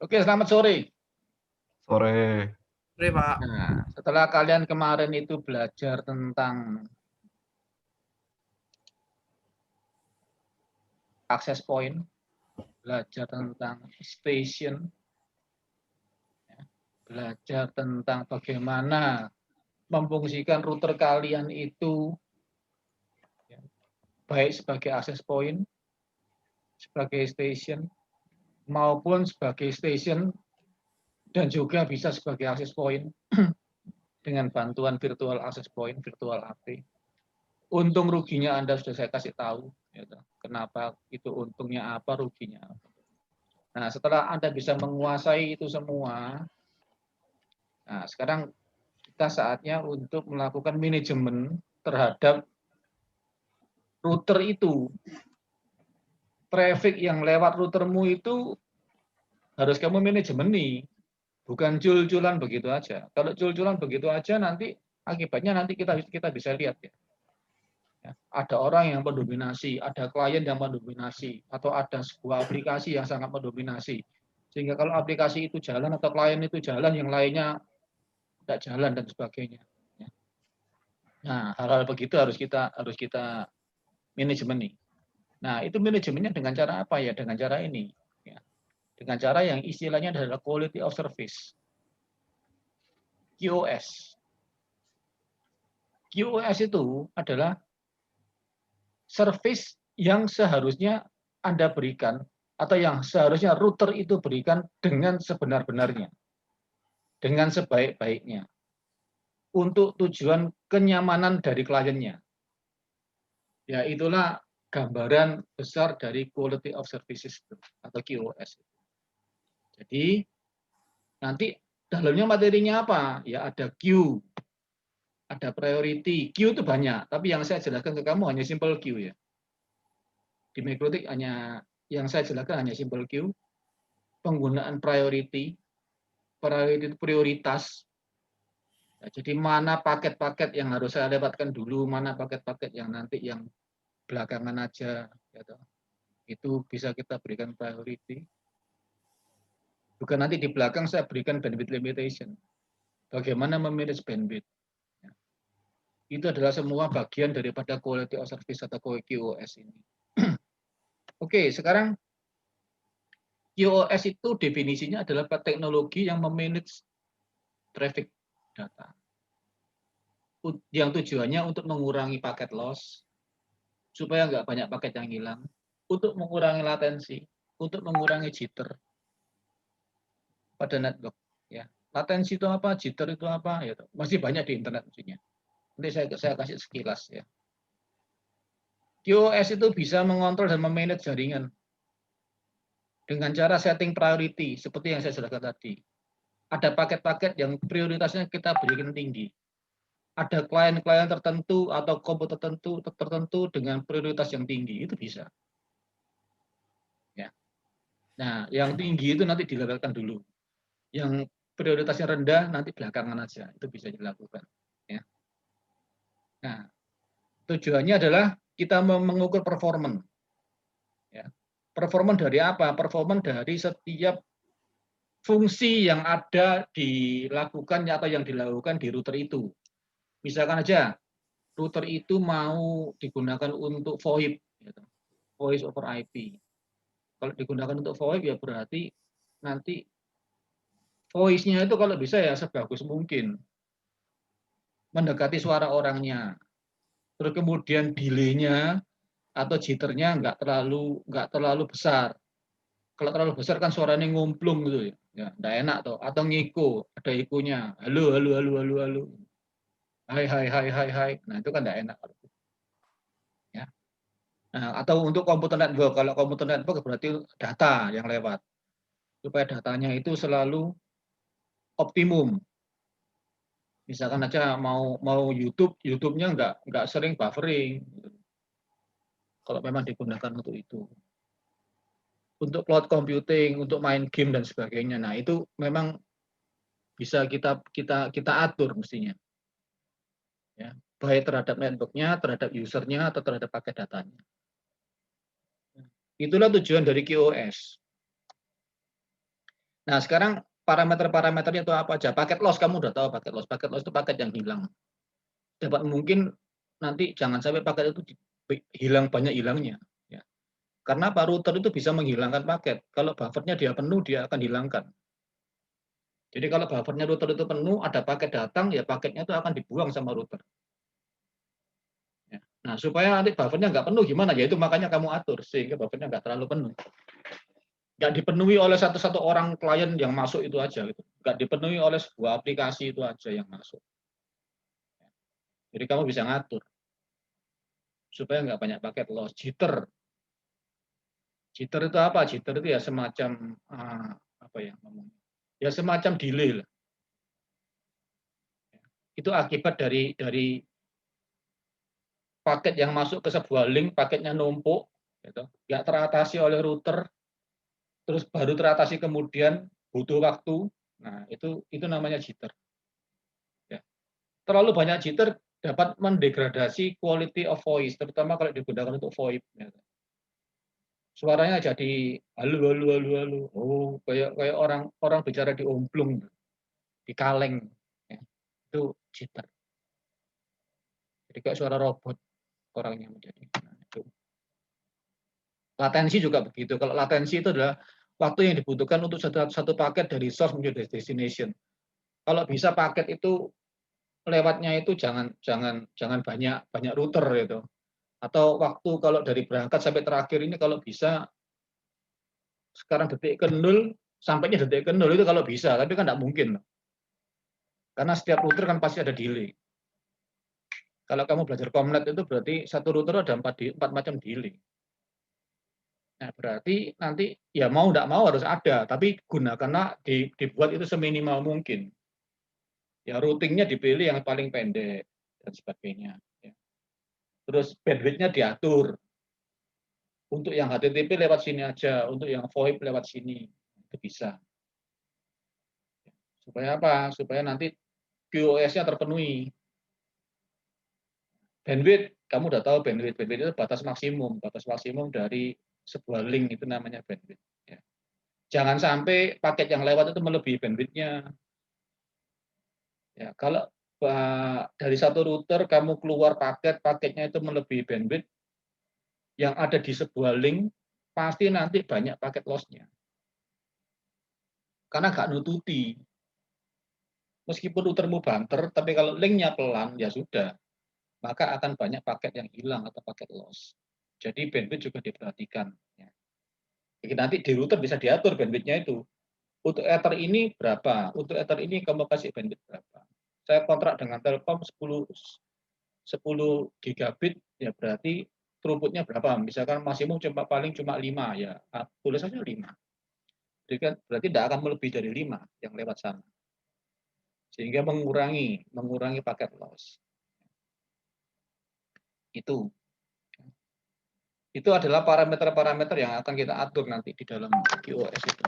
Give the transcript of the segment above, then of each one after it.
Oke, selamat sore. Sore. Sore, Pak. Nah, setelah kalian kemarin itu belajar tentang access point, belajar tentang station, belajar tentang bagaimana memfungsikan router kalian itu baik sebagai access point, sebagai station, maupun sebagai station dan juga bisa sebagai access point dengan bantuan virtual access point, virtual AP. Untung ruginya Anda sudah saya kasih tahu, gitu. Kenapa itu untungnya apa, ruginya apa. Nah, setelah Anda bisa menguasai itu semua, nah sekarang kita saatnya untuk melakukan manajemen terhadap router itu. Traffic yang lewat routermu itu harus kamu manajemeni, bukan jul-julan begitu aja. Kalau jul-julan begitu aja nanti akibatnya nanti kita bisa lihat ya. Ada orang yang mendominasi, ada klien yang mendominasi, atau ada sebuah aplikasi yang sangat mendominasi. Sehingga kalau aplikasi itu jalan atau klien itu jalan, yang lainnya tidak jalan dan sebagainya. Nah, hal-hal begitu harus kita manajemen nih. Nah, itu manajemennya dengan cara apa ya? Dengan cara ini. Ya. Dengan cara yang istilahnya adalah quality of service. QoS. QoS itu adalah service yang seharusnya Anda berikan atau yang seharusnya router itu berikan dengan sebenar-benarnya, dengan sebaik-baiknya, untuk tujuan kenyamanan dari kliennya. Ya, itulah gambaran besar dari quality of services atau QoS. Jadi nanti dalamnya materinya apa? Ya ada queue, ada priority. Queue itu banyak, tapi yang saya jelaskan ke kamu hanya simple queue ya. Di Microtik hanya yang saya jelaskan hanya simple queue, penggunaan priority prioritas. Ya, jadi mana paket-paket yang harus saya lewatkan dulu, mana paket-paket yang nanti yang belakangan aja, gitu. Itu bisa kita berikan priority. Bukan nanti di belakang saya berikan bandwidth limitation. Bagaimana memanage bandwidth. Ya. Itu adalah semua bagian daripada quality of service atau QoS ini. Oke, sekarang QoS itu definisinya adalah teknologi yang memanage traffic data. Yang tujuannya untuk mengurangi paket loss, supaya nggak banyak paket yang hilang, untuk mengurangi latensi, untuk mengurangi jitter pada network. Ya, latensi itu apa, jitter itu apa, ya, masih banyak di internet maksudnya. Nanti saya kasih sekilas ya. QoS itu bisa mengontrol dan memanage jaringan dengan cara setting priority seperti yang saya jelaskan tadi. Ada paket-paket yang prioritasnya kita berikan tinggi. Ada klien-klien tertentu atau komputer tertentu dengan prioritas yang tinggi, itu bisa. Ya. Nah, yang tinggi itu nanti dilewatkan dulu. Yang prioritasnya rendah nanti belakangan aja, itu bisa dilakukan. Ya. Nah, tujuannya adalah kita mengukur performance. Ya. Performance dari apa? Performance dari setiap fungsi yang ada dilakukan atau yang dilakukan di router itu. Misalkan aja, router itu mau digunakan untuk VoIP, gitu. Voice over IP. Kalau digunakan untuk VoIP ya berarti nanti voice-nya itu kalau bisa ya sebagus mungkin. Mendekati suara orangnya. Terus kemudian delay-nya atau jitternya nggak terlalu besar. Kalau terlalu besar kan suaranya ngumplung gitu ya, nggak enak tuh. Atau ngiko, ada ikonya, halo halo halo halo halo, hai hai hai hai hai. Nah itu kan nggak enak. Ya. Nah, atau untuk komputer network, kalau komputer network berarti data yang lewat, supaya datanya itu selalu optimum. Misalkan aja mau YouTube-nya nggak sering buffering. Kalau memang digunakan untuk itu. Untuk cloud computing, untuk main game dan sebagainya. Nah, itu memang bisa kita atur mestinya. Ya, baik terhadap network-nya, terhadap user-nya, atau terhadap paket datanya. Itulah tujuan dari QoS. Nah, sekarang parameter-parameternya itu apa aja? Paket loss kamu udah tahu paket loss. Paket loss itu paket yang hilang. Dapat mungkin nanti jangan sampai paket itu hilang banyak hilangnya. Ya. Karena apa? Router itu bisa menghilangkan paket. Kalau buffernya dia penuh, dia akan hilangkan. Jadi kalau buffernya router itu penuh, ada paket datang, ya paketnya itu akan dibuang sama router. Ya. Nah, supaya nanti buffernya nggak penuh gimana? Ya itu makanya kamu atur sehingga buffernya nggak terlalu penuh. Nggak dipenuhi oleh satu-satu orang klien yang masuk itu aja. Gitu. Nggak dipenuhi oleh sebuah aplikasi itu aja yang masuk. Jadi kamu bisa ngatur supaya nggak banyak paket loss. Jitter. Jitter itu apa? Jitter itu ya semacam apa ya ngomongnya? Ya semacam delay lah. Itu akibat dari paket yang masuk ke sebuah link, paketnya numpuk, gitu. Nggak teratasi oleh router, terus baru teratasi kemudian butuh waktu. Nah, itu namanya jitter. Ya. Terlalu banyak jitter dapat mendegradasi quality of voice, terutama kalau digunakan untuk VoIP. Gitu. Suaranya jadi halo halo halo halo. Oh, kayak orang orang bicara di omplung, di kaleng. Ya. Itu jitter. Jadi kayak suara robot orangnya menjadi. Nah, itu. Latensi juga begitu. Kalau latensi itu adalah waktu yang dibutuhkan untuk satu paket dari source menuju destination. Kalau bisa paket itu lewatnya itu jangan banyak router gitu. Atau waktu kalau dari berangkat sampai terakhir ini kalau bisa sekarang detik ke nol sampainya detik ke nol itu kalau bisa, tapi kan tidak mungkin. Karena setiap router kan pasti ada delay. Kalau kamu belajar Comnet itu berarti satu router ada empat macam delay. Nah, berarti nanti ya mau tidak mau harus ada, tapi gunakanlah dibuat itu seminimal mungkin. Ya routingnya dipilih yang paling pendek dan sebagainya. Ya. Terus bandwidth-nya diatur. Untuk yang HTTP lewat sini aja, untuk yang VoIP lewat sini itu bisa. Supaya apa? Supaya nanti QoS-nya terpenuhi. Bandwidth, kamu udah tahu bandwidth. Bandwidth itu batas maksimum dari sebuah link itu namanya bandwidth. Ya. Jangan sampai paket yang lewat itu melebihi bandwidth-nya. Ya, kalau dari satu router kamu keluar paketnya itu melebihi bandwidth yang ada di sebuah link, pasti nanti banyak paket loss-nya. Karena nggak nututi. Meskipun routermu banter, tapi kalau link-nya pelan, ya sudah. Maka akan banyak paket yang hilang atau paket loss. Jadi bandwidth juga diperhatikan. Ya. Jadi nanti di router bisa diatur bandwidth-nya itu. Untuk ether ini berapa? Untuk ether ini kamu kasih bandwidth berapa? Saya kontrak dengan Telkom 10 gigabit, ya berarti throughput-nya berapa? Misalkan maksimum paling cuma 5, ya tulis saja 5. Jadi kan berarti tidak akan melebihi dari 5 yang lewat sana. Sehingga mengurangi paket loss. Itu adalah parameter-parameter yang akan kita atur nanti di dalam QoS itu.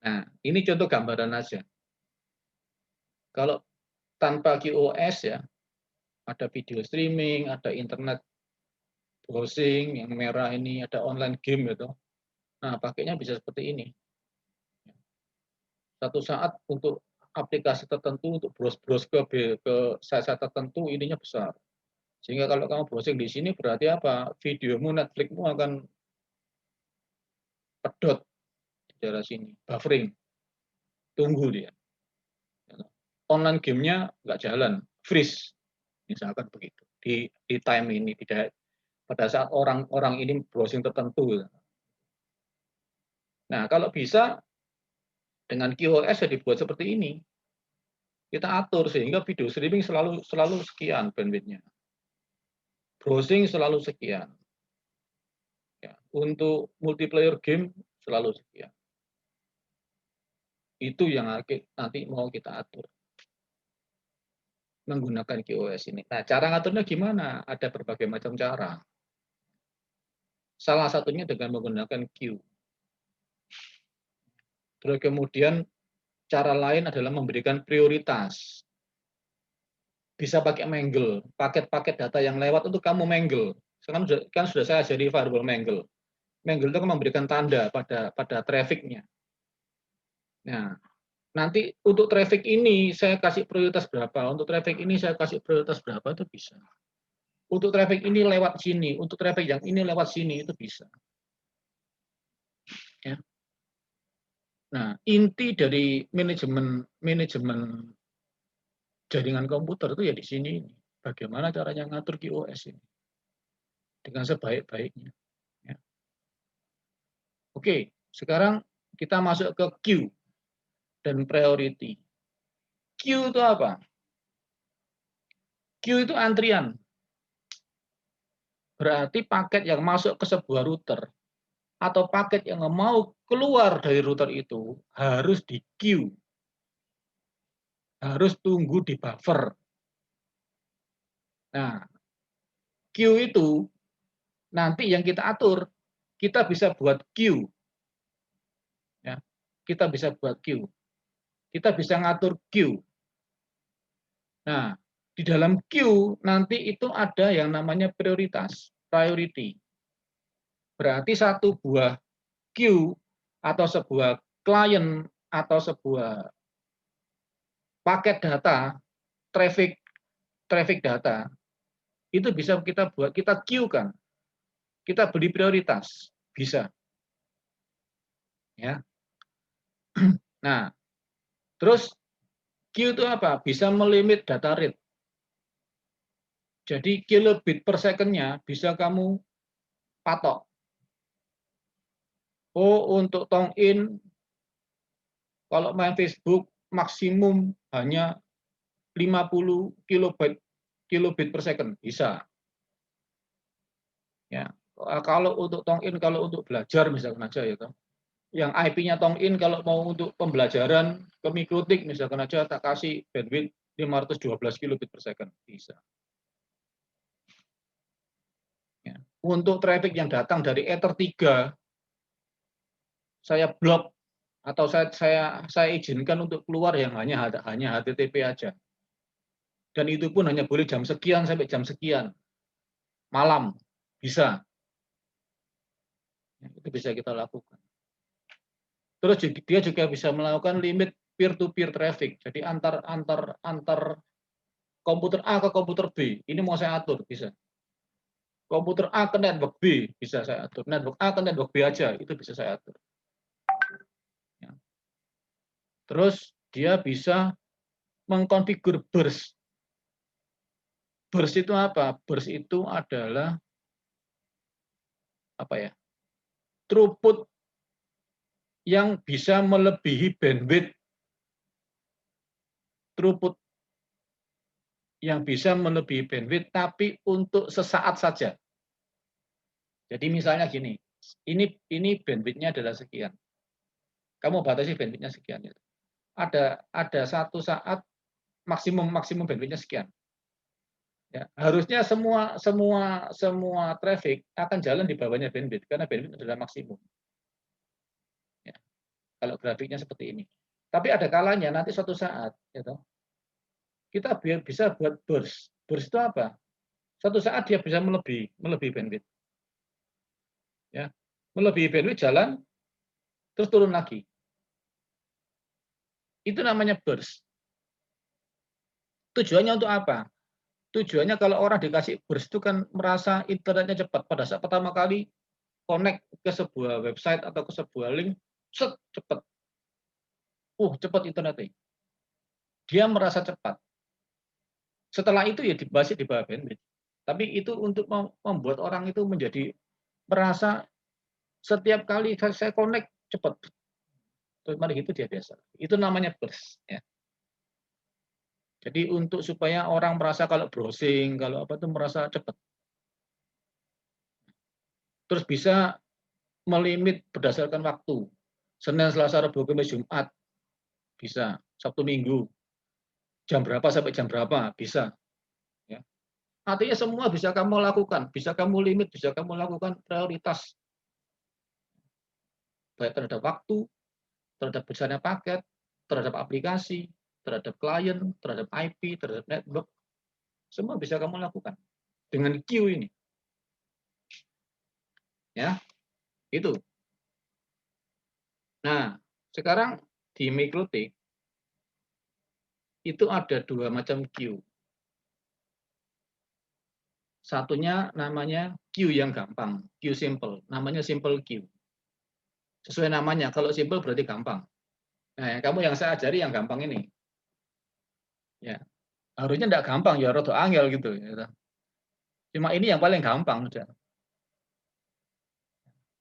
Nah, ini contoh gambaran aja. Kalau tanpa QoS ya, ada video streaming, ada internet browsing yang merah ini, ada online game gitu. Nah, pakainya bisa seperti ini. Satu saat untuk aplikasi tertentu, untuk browse ke site-site tertentu, ininya besar. Sehingga kalau kamu browsing di sini berarti apa? Videomu, Netflixmu akan pedot di daerah sini, buffering. Tunggu dia. Online game-nya nggak jalan, freeze. Misalkan begitu. Di time ini, pada saat orang ini browsing tertentu. Nah, kalau bisa dengan QoS ya dibuat seperti ini. Kita atur sehingga video streaming selalu sekian bandwidth-nya. Browsing selalu sekian. Ya, untuk multiplayer game selalu sekian. Itu yang nanti mau kita atur menggunakan QoS ini. Nah, cara ngaturnya gimana? Ada berbagai macam cara. Salah satunya dengan menggunakan queue. Terus kemudian cara lain adalah memberikan prioritas. Bisa pakai mangle, paket-paket data yang lewat untuk kamu mangle. Kan sudah saya ajari firewall mangle. Mangle itu kan memberikan tanda pada traffic-nya. Nah, nanti untuk traffic ini saya kasih prioritas berapa, untuk traffic ini saya kasih prioritas berapa, itu bisa. Untuk traffic ini lewat sini, untuk traffic yang ini lewat sini, itu bisa. Ya. Nah, inti dari manajemen jaringan komputer itu ya di sini. Bagaimana caranya ngatur QoS ini dengan sebaik-baiknya. Ya. Oke, sekarang kita masuk ke queue dan priority. Queue itu apa? Queue itu antrian. Berarti paket yang masuk ke sebuah router atau paket yang mau keluar dari router itu harus di queue, harus tunggu di buffer. Nah, queue itu nanti yang kita atur, kita bisa buat queue. Ya, kita bisa buat queue. Kita bisa ngatur queue. Nah, di dalam queue nanti itu ada yang namanya prioritas, priority. Berarti satu buah queue atau sebuah klien atau sebuah paket data, traffic data, itu bisa kita buat, kita queue kan, kita beli prioritas, bisa. Ya. Nah, terus queue itu apa? Bisa melimit data rate. Jadi kilobit per second-nya bisa kamu patok. Oh, untuk tong in, kalau main Facebook maksimum hanya 50 kilobit per second, bisa. Ya, kalau untuk tong in, kalau untuk belajar misalkan aja ya, yang IP-nya tong in kalau mau untuk pembelajaran ke mikrotik misalkan aja tak kasih bandwidth 512 kilobit per second, bisa. Ya. Untuk traffic yang datang dari Ether 3, saya blok atau saya izinkan untuk keluar yang hanya HTTP aja. Dan itu pun hanya boleh jam sekian sampai jam sekian malam, bisa. Itu bisa kita lakukan. Terus dia juga bisa melakukan limit peer-to-peer traffic. Jadi antar komputer A ke komputer B. Ini mau saya atur, bisa. Komputer A ke network B, bisa saya atur. Network A ke network B aja, itu bisa saya atur. Ya. Terus dia bisa mengkonfigur burst. Burst itu apa? Burst itu adalah apa ya? Throughput yang bisa melebihi bandwidth. Throughput yang bisa melebihi bandwidth, tapi untuk sesaat saja. Jadi misalnya gini, ini bandwidth-nya adalah sekian. Kamu batasi bandwidth-nya sekian. Ada satu saat maksimum bandwidth-nya sekian. Ya, harusnya semua traffic akan jalan di bawahnya bandwidth karena bandwidth adalah maksimum. Ya, kalau grafiknya seperti ini. Tapi ada kalanya nanti suatu saat, gitu, kita bisa buat burst. Burst itu apa? Suatu saat dia bisa melebihi bandwidth. Ya, melebihi bandwidth jalan, terus turun lagi. Itu namanya burst. Tujuannya untuk apa? Tujuannya kalau orang dikasih burst itu kan merasa internetnya cepat. Pada saat pertama kali connect ke sebuah website atau ke sebuah link, set, cepat. Cepat internetnya. Dia merasa cepat. Setelah itu ya masih di bawah bandwidth. Tapi itu untuk membuat orang itu menjadi merasa setiap kali saya connect cepat. Terus mari itu dia biasa. Itu namanya burst. Ya. Jadi untuk supaya orang merasa kalau browsing, kalau apa itu merasa cepat. Terus bisa melimit berdasarkan waktu. Senin, Selasa, Rabu, Kamis, Jumat bisa. Sabtu, Minggu jam berapa sampai jam berapa bisa. Ya. Artinya semua bisa kamu lakukan, bisa kamu limit, bisa kamu lakukan prioritas. Baik terhadap waktu, terhadap besarnya paket, terhadap aplikasi, terhadap klien, terhadap IP, terhadap network. Semua bisa kamu lakukan dengan queue ini. Ya, itu. Nah, sekarang di mikrotik itu ada dua macam queue. Satunya namanya queue yang gampang, queue simple, namanya simple queue. Sesuai namanya, kalau simple berarti gampang. Nah, kamu yang saya ajari yang gampang ini. Ya, harusnya enggak gampang ya, rada angel gitu ya. Cuma ini yang paling gampang udah.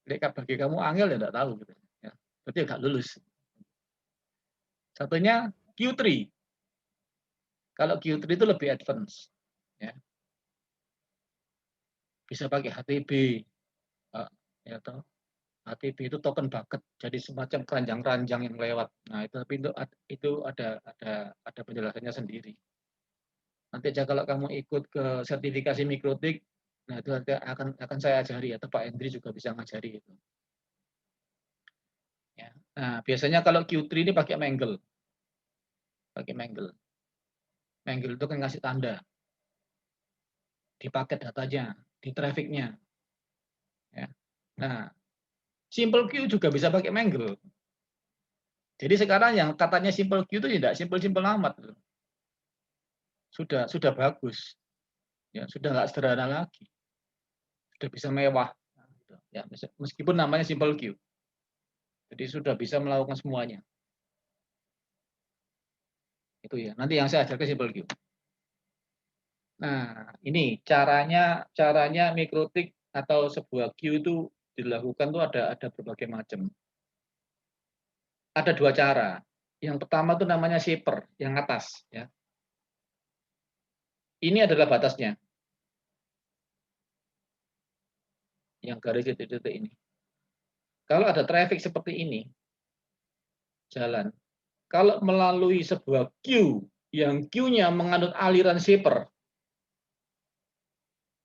Bagi kamu angel ya enggak tahu gitu ya. Berarti enggak lulus. Satunya Q3. Kalau Q3 itu lebih advance ya. Bisa pakai HTB. Ya toh. HTB itu token bucket, jadi semacam keranjang-keranjang yang lewat. Nah, itu ada penjelasannya sendiri. Nanti aja kalau kamu ikut ke sertifikasi mikrotik, nah itu akan saya ajari atau Pak Hendri juga bisa ngajari itu. Ya. Nah, biasanya kalau Q3 ini pakai Mangle. Pakai Mangle. Mangle itu kan ngasih tanda di paket datanya, di trafficnya. Ya. Nah, Simple Queue juga bisa pakai Mangle. Jadi sekarang yang katanya Simple Queue itu tidak simple-simple amat. Sudah bagus. Ya, sudah nggak sederhana lagi. Sudah bisa mewah. Ya, meskipun namanya Simple Queue. Jadi sudah bisa melakukan semuanya. Itu ya. Nanti yang saya ajarkan Simple Queue. Nah, ini caranya mikrotik atau sebuah queue itu dilakukan tuh ada berbagai macam. Ada dua cara. Yang pertama itu namanya shaper, yang atas ya. Ini adalah batasnya. Yang garis titik-titik ini. Kalau ada traffic seperti ini, jalan. Kalau melalui sebuah queue, yang queue-nya menganut aliran shaper,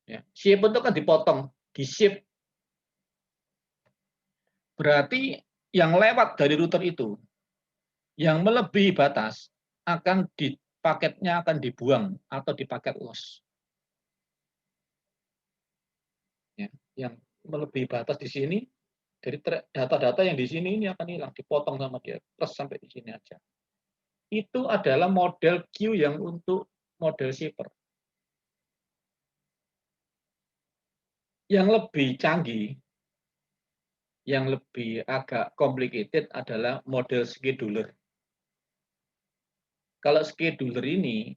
ya, shaper itu kan dipotong, di-shape. Berarti yang lewat dari router itu, yang melebihi batas, paketnya akan dibuang atau di paket loss. Ya, yang melebihi batas di sini, dari data-data yang di sini ini akan hilang, dipotong sama dia, plus sampai di sini aja. Itu adalah model queue yang untuk model shipper. Yang lebih canggih, yang lebih agak complicated adalah model scheduler. Kalau scheduler ini,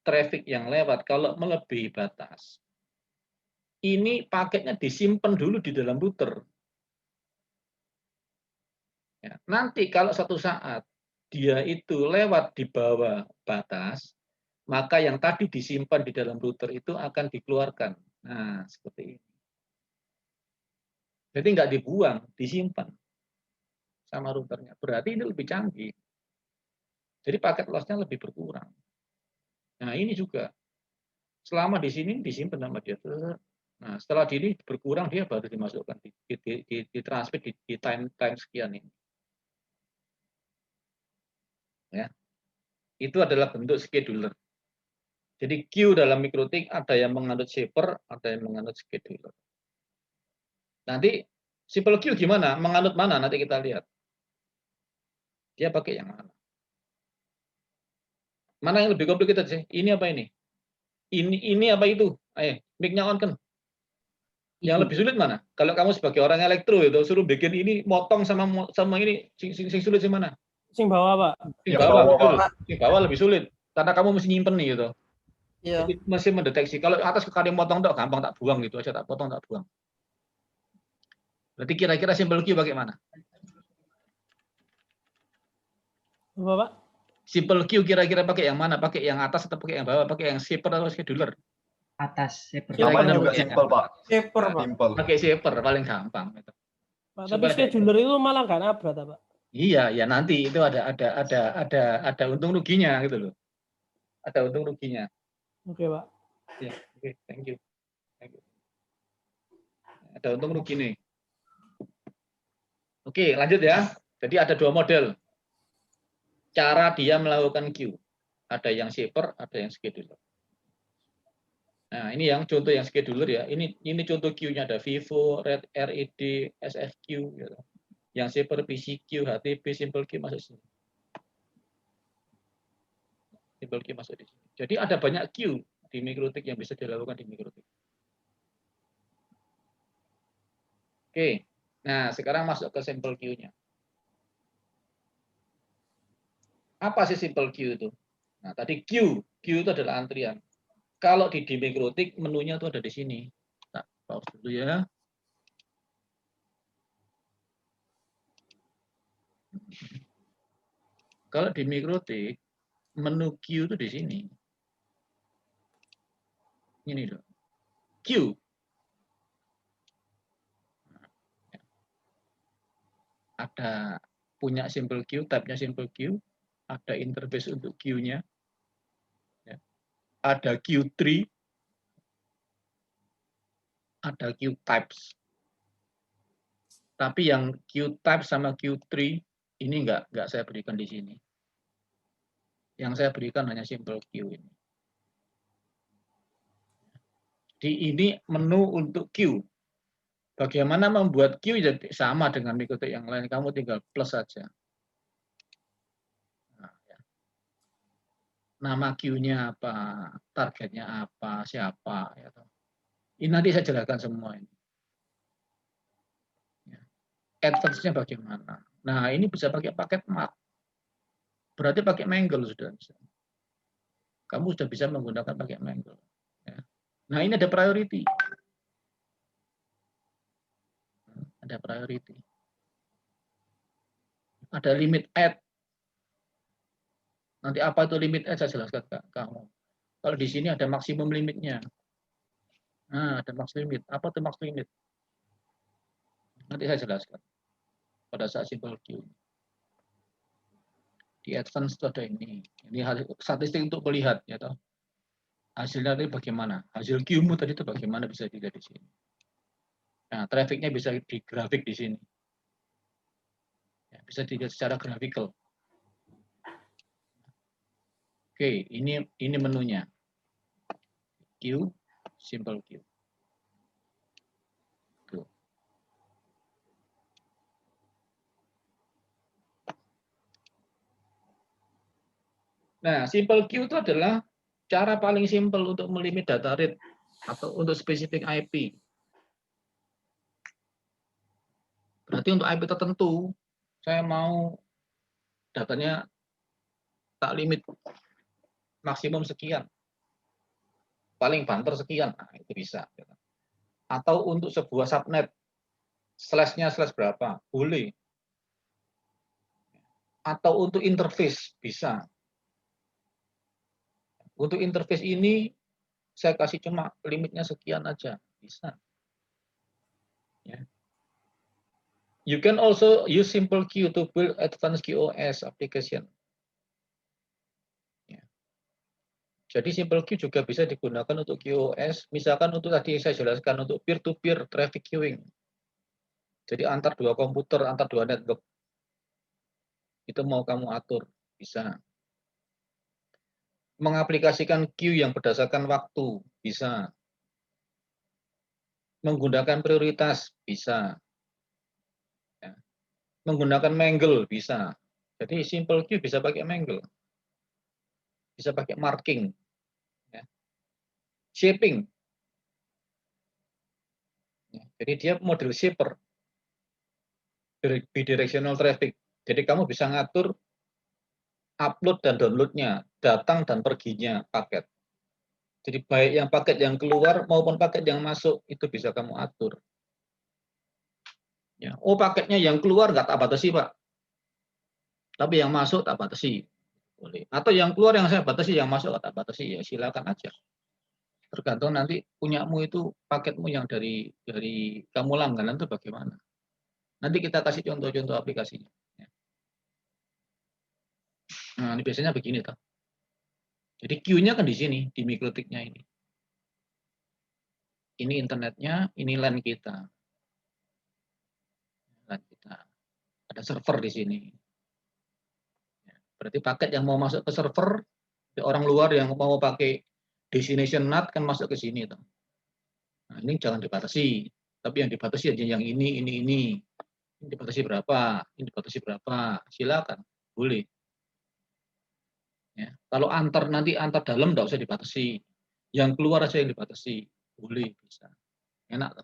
traffic yang lewat kalau melebihi batas, ini paketnya disimpan dulu di dalam router. Ya, nanti kalau satu saat dia itu lewat di bawah batas, maka yang tadi disimpan di dalam router itu akan dikeluarkan. Nah, seperti ini. Jadi nggak dibuang, disimpan sama routernya. Berarti ini lebih canggih. Jadi paket loss-nya lebih berkurang. Nah, ini juga. Selama di sini disimpan sama dia. Nah, setelah ini berkurang, dia baru dimasukkan, ditransfer di time sekian ini. Ya. Itu adalah bentuk scheduler. Jadi queue dalam mikrotik ada yang menganut shaper, ada yang menganut scheduler. Nanti simple queue gimana? Menganut mana? Nanti kita lihat. Dia pakai yang mana? Mana yang lebih complicated sih? Ini apa ini? Ini apa itu? Ayo, mic-nya on kan. Yang lebih sulit mana? Kalau kamu sebagai orang elektro itu suruh bikin ini motong sama ini sing sulit sih mana? Sing bawah, Pak. Sing Yang bawah, bawah, betul. Pak. Sing bawah lebih sulit karena kamu mesti nyimpen nih gitu. Iya. Jadi masih mendeteksi. Kalau atas kali motong tuh gampang, tak buang gitu aja, tak potong tak buang. Berarti kira-kira simple queue pakai mana? Apa, Pak? Simple queue kira-kira pakai yang mana? Pakai yang atas atau pakai yang bawah? Pakai yang shaper atau scheduler? Atas. Namanya juga pakai simple, Pak. Shaper, Pak. Simple. Pakai shaper paling gampang. Gitu. Pak, tapi scheduler itu malah nggak nabrak, Pak. Iya, ya nanti itu ada untung ruginya gitu loh. Ada untung ruginya. Oke, Pak. Ya, oke, thank you. Ada untung rugi nih. Oke, lanjut ya. Jadi ada dua model. Cara dia melakukan queue. Ada yang shaper, ada yang scheduler. Nah, ini yang contoh yang scheduler ya. Ini contoh queue-nya ada Vivo, Red, RED, SFQ gitu. Yang shaper PCQ, HTP, Simple Queue masuk sini. Simbol Q masuk di sini. Jadi ada banyak Q di mikrotik yang bisa dilakukan di mikrotik. Oke, nah sekarang masuk ke simple Q-nya. Apa sih simple Q itu? Nah, tadi Q itu adalah antrian. Kalau di mikrotik menunya itu ada di sini. Nah, pause dulu ya. Kalau di mikrotik menu Q itu di sini. Ini loh. Q. Ada punya simple Q, type-nya simple Q, ada interface untuk Q-nya, ya. Ada Q3, ada Q types. Tapi yang Q type sama Q3 ini enggak saya berikan di sini. Yang saya berikan hanya simple Q ini. Di ini menu untuk Q. Bagaimana membuat Q jadi sama dengan mikrotik yang lain, kamu tinggal plus saja. Nah, ya. Nama Q-nya apa, targetnya apa, siapa. Ya. Ini nanti saya jelaskan semua ini. Ya. Advance-nya bagaimana. Nah, ini bisa pakai paket map. Berarti pakai Mangle sudah bisa. Kamu sudah bisa menggunakan pakai Mangle. Ya. Nah, ini ada priority. Ada priority. Ada limit add. Nanti apa itu limit add saya jelaskan ke kamu. Kalau di sini ada maksimum limitnya. Nah, ada max limit. Apa itu max limit? Nanti saya jelaskan pada saat simple Q. Di advance itu ada ini. Ini statistik untuk melihat, ya toh. Hasilnya tadi bagaimana? Hasil Q-mu tadi itu bagaimana bisa dilihat di sini. Nah, trafficnya bisa di grafik di sini. Ya, bisa dilihat secara grafikal. Oke, ini menunya. Q, simple Q. Tuh. Nah, simple Q itu adalah cara paling simple untuk melimit data rate atau untuk spesifik IP. Berarti untuk IP tertentu, saya mau datanya tak limit maksimum sekian. Paling banter sekian, nah, itu bisa. Atau untuk sebuah subnet, slash-nya slash berapa, boleh. Atau untuk interface, bisa. Untuk interface ini, saya kasih cuma limitnya sekian aja, bisa. Ya. You can also use simple Q to build advanced QoS application. Ya. Jadi simple Q juga bisa digunakan untuk QoS, misalkan untuk tadi saya jelaskan untuk peer-to-peer traffic queuing. Jadi antar dua komputer, antar dua network. Itu mau kamu atur, bisa. Mengaplikasikan queue yang berdasarkan waktu, bisa. Menggunakan prioritas, bisa. Ya. Menggunakan Mangle, bisa. Jadi simple queue bisa pakai Mangle. Bisa pakai marking. Ya. Shaping. Ya. Jadi dia model shaper. Bidirectional traffic. Jadi kamu bisa ngatur upload dan downloadnya, datang dan perginya paket. Jadi baik yang paket yang keluar maupun paket yang masuk itu bisa kamu atur. Ya. Oh paketnya yang keluar nggak tak batasi Pak, tapi yang masuk tak batasi. Boleh. Atau yang keluar yang saya batasi, yang masuk tak batasi, ya silakan aja. Tergantung nanti punyamu itu paketmu yang dari kamu langganan itu bagaimana. Nanti kita kasih contoh-contoh aplikasinya. Nah ini biasanya begini toh. Jadi Q-nya kan di sini, di mikrotiknya ini. Ini internetnya, ini LAN kita. LAN kita. Ada server di sini. Berarti paket yang mau masuk ke server, orang luar yang mau pakai destination NAT kan masuk ke sini. Toh. Nah, ini jangan dibatasi. Tapi yang dibatasi aja yang ini. Ini dibatasi berapa? Ini dibatasi berapa? Silakan, boleh. Ya. Kalau nanti antar dalam nggak usah dibatasi, yang keluar aja yang dibatasi, boleh bisa, enak.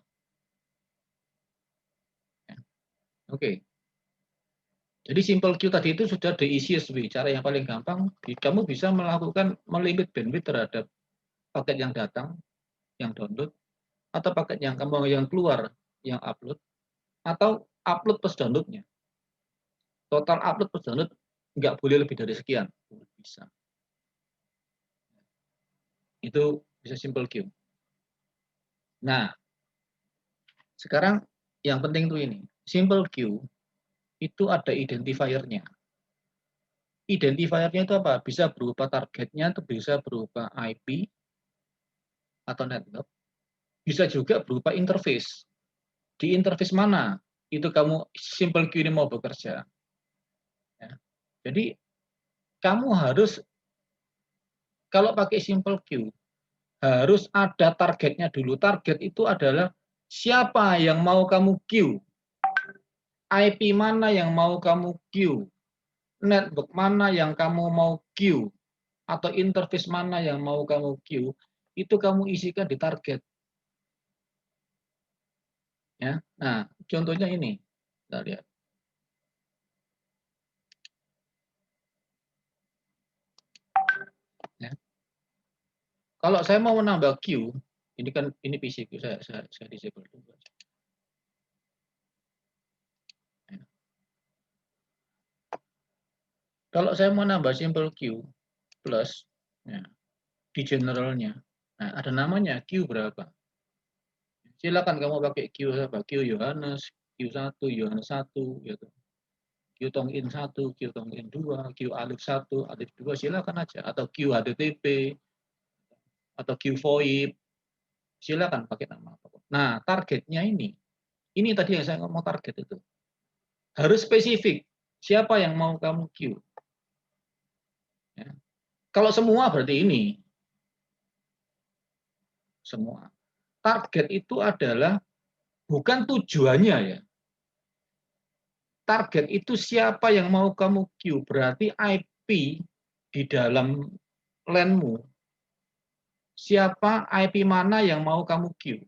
Ya. Oke. Jadi simple queue tadi itu sudah diisi SW. Cara yang paling gampang, kamu bisa melakukan melimit bandwidth terhadap paket yang datang, yang download, atau paket yang kamu yang keluar, yang upload, atau upload plus downloadnya. Total upload plus download nggak boleh lebih dari sekian. Bisa. Itu bisa simple queue. Nah, sekarang yang penting tuh ini. Simple queue itu ada identifier-nya. Identifier-nya itu apa? Bisa berupa targetnya, atau bisa berupa IP atau network. Bisa juga berupa interface. Di interface mana itu kamu simple queue ini mau bekerja. Ya. Jadi kamu harus, kalau pakai simple queue, harus ada targetnya dulu. Target itu adalah siapa yang mau kamu queue. IP mana yang mau kamu queue. Network mana yang kamu mau queue. Atau interface mana yang mau kamu queue. Itu kamu isikan di target. Ya. Nah, contohnya ini. Kita lihat. Ya. Kalau saya mau menambah queue, ini kan ini PC saya disable dulu. Ya. Kalau saya mau nambah simple queue plus, ya, di generalnya, nah, ada namanya queue berapa. Silakan kamu pakai queue apa? Queue Yohanes, Q1, Yohanes 1, gitu. Q Tongin 1, Q Tongin 2, Q Alif 1, Alif 2, silakan aja. Atau Q HTTP, atau Q VoIP, silakan pakai nama apapun. Nah, targetnya ini tadi yang saya ngomong target itu. Harus spesifik. Siapa yang mau kamu queue? Ya. Kalau semua berarti ini. Semua. Target itu adalah bukan tujuannya ya. Target itu siapa yang mau kamu queue. Berarti IP di dalam LAN-mu. Siapa IP mana yang mau kamu queue.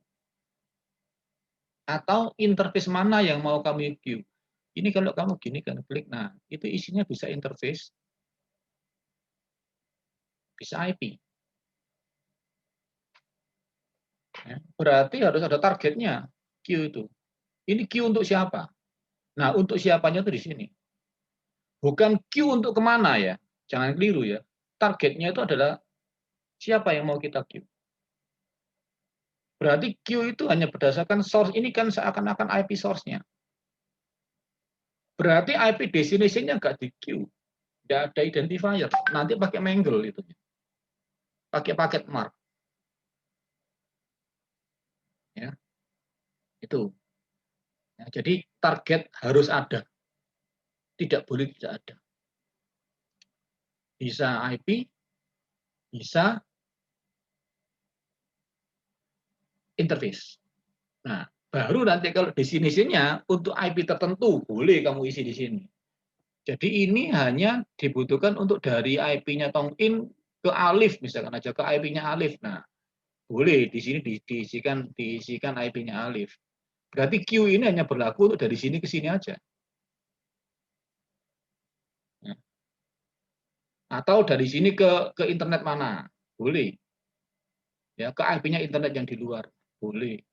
Atau interface mana yang mau kamu queue. Ini kalau kamu gini kan klik, nah itu isinya bisa interface, bisa IP. Ya, berarti harus ada targetnya queue itu. Ini queue untuk siapa? Nah, untuk siapanya itu di sini. Bukan queue untuk kemana ya. Jangan keliru ya. Targetnya itu adalah siapa yang mau kita queue. Berarti queue itu hanya berdasarkan source. Ini kan seakan-akan IP source-nya. Berarti IP destination-nya nggak di queue. Nggak ada identifier. Nanti pakai mangle itu. Pakai paket mark. Ya. Itu. Ya, jadi target harus ada. Tidak boleh tidak ada. Bisa IP, bisa interface. Nah, baru nanti kalau destination-nya untuk IP tertentu, boleh kamu isi di sini. Jadi ini hanya dibutuhkan untuk dari IP-nya Tongin ke Alif, misalkan aja ke IP-nya Alif. Nah, boleh di sini diisikan IP-nya Alif. Berarti queue ini hanya berlaku untuk dari sini ke sini aja. Atau dari sini ke internet mana? Boleh. Ya, ke IP-nya internet yang di luar. Boleh.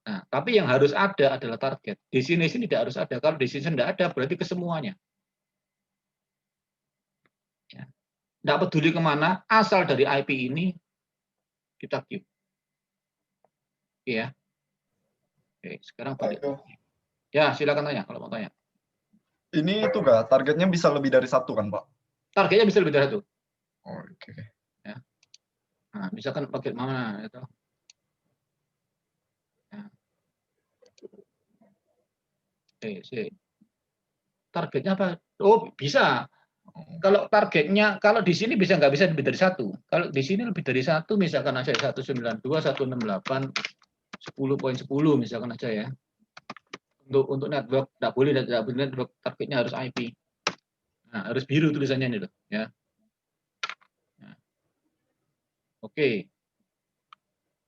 Nah, tapi yang harus ada adalah target. Destination tidak harus ada. Kalau destination tidak ada, berarti ke semuanya. Ya. Tidak peduli kemana, asal dari IP ini kita queue. Oke ya. Oke, sekarang balik. Ya, silakan tanya kalau mau tanya. Ini itu nggak, targetnya bisa lebih dari satu kan, Pak? Targetnya bisa lebih dari satu. Oke. Ya. Nah, misalkan paket mana itu. Ya. Oke. Targetnya apa? Oh, bisa. Kalau targetnya, kalau di sini nggak bisa lebih dari satu. Kalau di sini lebih dari satu, misalkan aja 192, 168, 10.10 misalkan aja ya. Untuk network tidak boleh network, targetnya harus IP. Nah, harus biru tulisannya ini loh, ya. Nah, oke.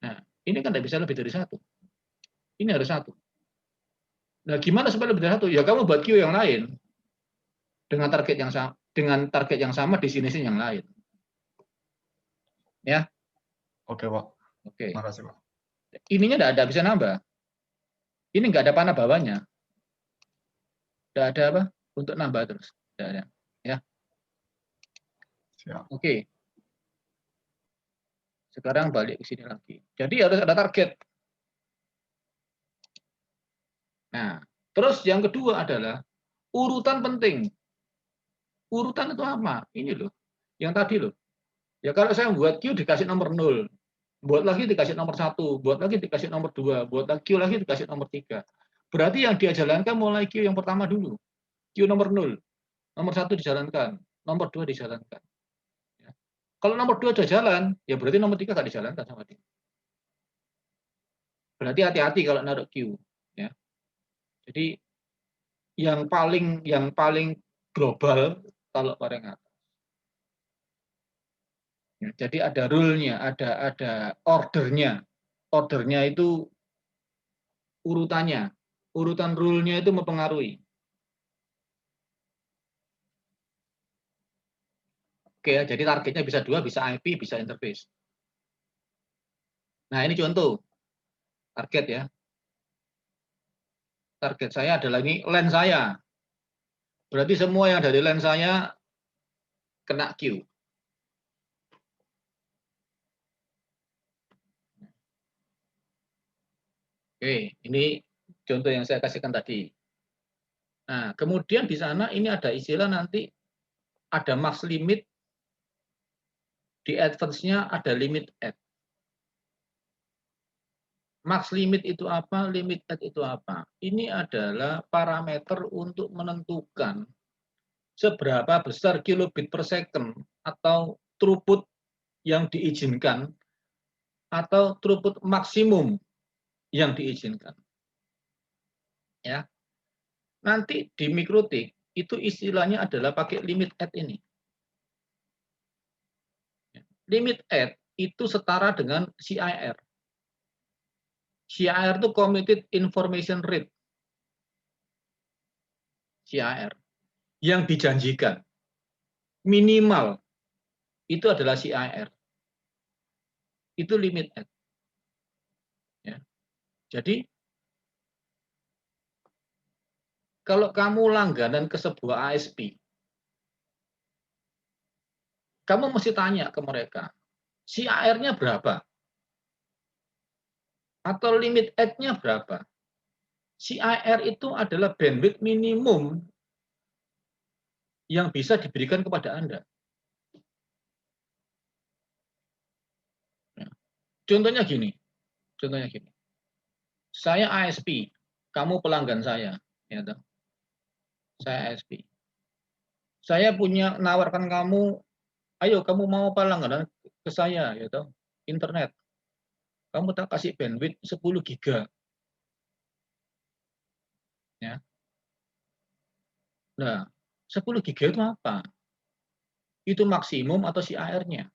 Nah, ini kan tidak bisa lebih dari 1. Ini harus 1. Nah, gimana supaya lebih dari 1? Ya kamu buat queue yang lain dengan target yang sama destination yang lain. Ya. Oke, Pak. Oke. Makasih, Pak. Ininya tidak ada bisa nambah. Ini nggak ada panah bawahnya. Tidak ada apa? Untuk nambah terus. Tidak ada. Ya. Siap. Oke. Sekarang balik ke sini lagi. Jadi harus ada target. Nah, terus yang kedua adalah urutan penting. Urutan itu apa? Ini loh. Yang tadi loh. Ya kalau saya buat Q dikasih nomor 0. Buat lagi dikasih nomor 1. Buat lagi dikasih nomor 2. Buat lagi Q lagi dikasih nomor 3. Berarti yang dia jalankan mulai Q yang pertama dulu. Q nomor 0. Nomor 1 dijalankan. Nomor 2 dijalankan. Ya. Kalau nomor 2 sudah jalan, ya berarti nomor 3 nggak dijalankan sama dia. Berarti hati-hati kalau naruh Q. Ya. Jadi yang paling global kalau paling atas. Ya, jadi ada rule-nya, ada ordernya. Ordernya itu urutannya. Urutan rule-nya itu mempengaruhi. Oke, jadi targetnya bisa 2, bisa IP, bisa interface. Nah, ini contoh target ya. Target saya adalah ini LAN saya. Berarti semua yang dari LAN saya kena Q. Oke, ini contoh yang saya kasihkan tadi. Nah, kemudian di sana ini ada istilah nanti ada max limit, di advance-nya ada limit add. Max limit itu apa? Limit add itu apa? Ini adalah parameter untuk menentukan seberapa besar kilobit per second atau throughput yang diizinkan atau throughput maksimum yang diizinkan. Ya. Nanti di mikrotik itu istilahnya adalah pakai limit add ini. Limit add itu setara dengan CIR. CIR itu Committed Information Rate. CIR. Yang dijanjikan. Minimal. Itu adalah CIR. Itu limit add. Ya. Jadi, kalau kamu langganan ke sebuah ASP, kamu mesti tanya ke mereka, CIR-nya berapa? Atau limit add-nya berapa? CIR itu adalah bandwidth minimum yang bisa diberikan kepada Anda. Contohnya gini. Saya ASP, kamu pelanggan saya, ya toh. Saya ASP. Saya punya nawarkan kamu, ayo kamu mau apa langganan ke saya, ya toh, internet. Kamu tak kasih bandwidth 10 giga. Ya. Nah, 10 giga itu apa? Itu maksimum atau CIR-nya?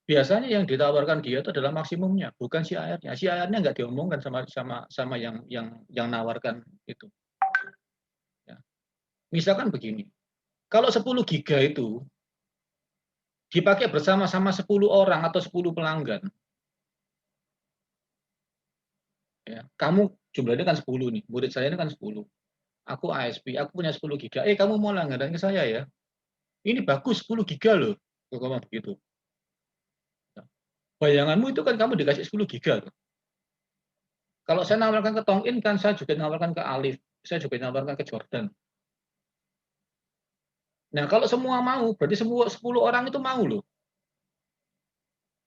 Biasanya yang ditawarkan dia itu adalah maksimumnya, bukan CIR-nya. CIR-nya nggak diomongkan sama yang nawarkan itu. Ya. Misalkan begini, kalau 10 giga itu dipakai bersama-sama 10 orang atau 10 pelanggan, ya, kamu jumlahnya kan 10 nih, murid saya ini kan 10. Aku ASP, aku punya 10 giga. Kamu mau langganan ke saya ya? Ini bagus 10 giga loh. Kamu begitu. Bayanganmu itu kan kamu dikasih 10 giga. Kalau saya nawarkan ke Tongin kan saya juga nawarkan ke Alif, saya juga nawarkan ke Jordan. Nah, kalau semua mau, berarti 10 orang itu mau loh.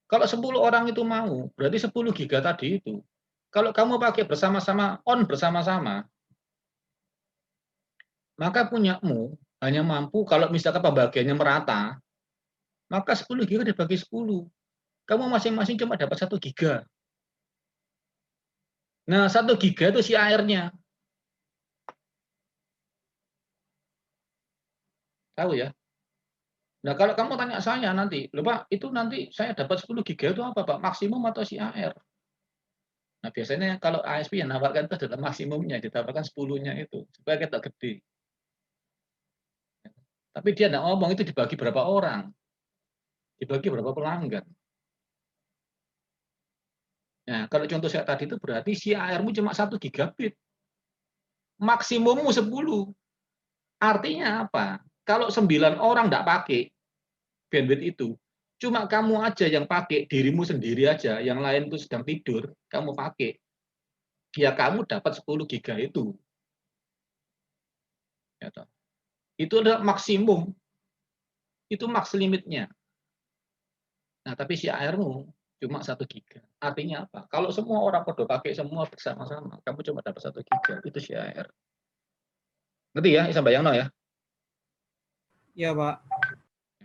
Kalau 10 orang itu mau, berarti 10 giga tadi itu. Kalau kamu pakai bersama-sama, on bersama-sama, maka punyamu hanya mampu kalau misalkan pembagiannya merata, maka 10 giga dibagi 10. Kamu masing-masing cuma dapat 1 giga. Nah, 1 giga itu CIR-nya. Tahu ya? Nah, kalau kamu tanya saya nanti, "Loh Pak, itu nanti saya dapat 10 giga itu apa Pak? Maksimum atau CAR?" Nah, biasanya kalau ISP yang nawarkan itu adalah maksimumnya, ditawarkan 10-nya itu, supaya kita gede. Tapi dia nggak ngomong itu dibagi berapa orang, dibagi berapa pelanggan. Nah, kalau contoh saya tadi itu berarti CAR-mu cuma 1 gigabit, maksimummu 10. Artinya apa? Kalau 9 orang nggak pakai bandwidth itu, cuma kamu aja yang pakai, dirimu sendiri aja, yang lain itu sedang tidur, kamu pakai. Ya kamu dapat 10 giga itu. Ya toh. Itu adalah maksimum. Itu max limitnya. Nah, tapi CAR-mu cuma 1 giga. Artinya apa? Kalau semua orang pada pakai semua bersama-sama, kamu cuma dapat 1 giga. Itu CAR. Ngerti ya? Bisa bayangno ya? Iya, Pak.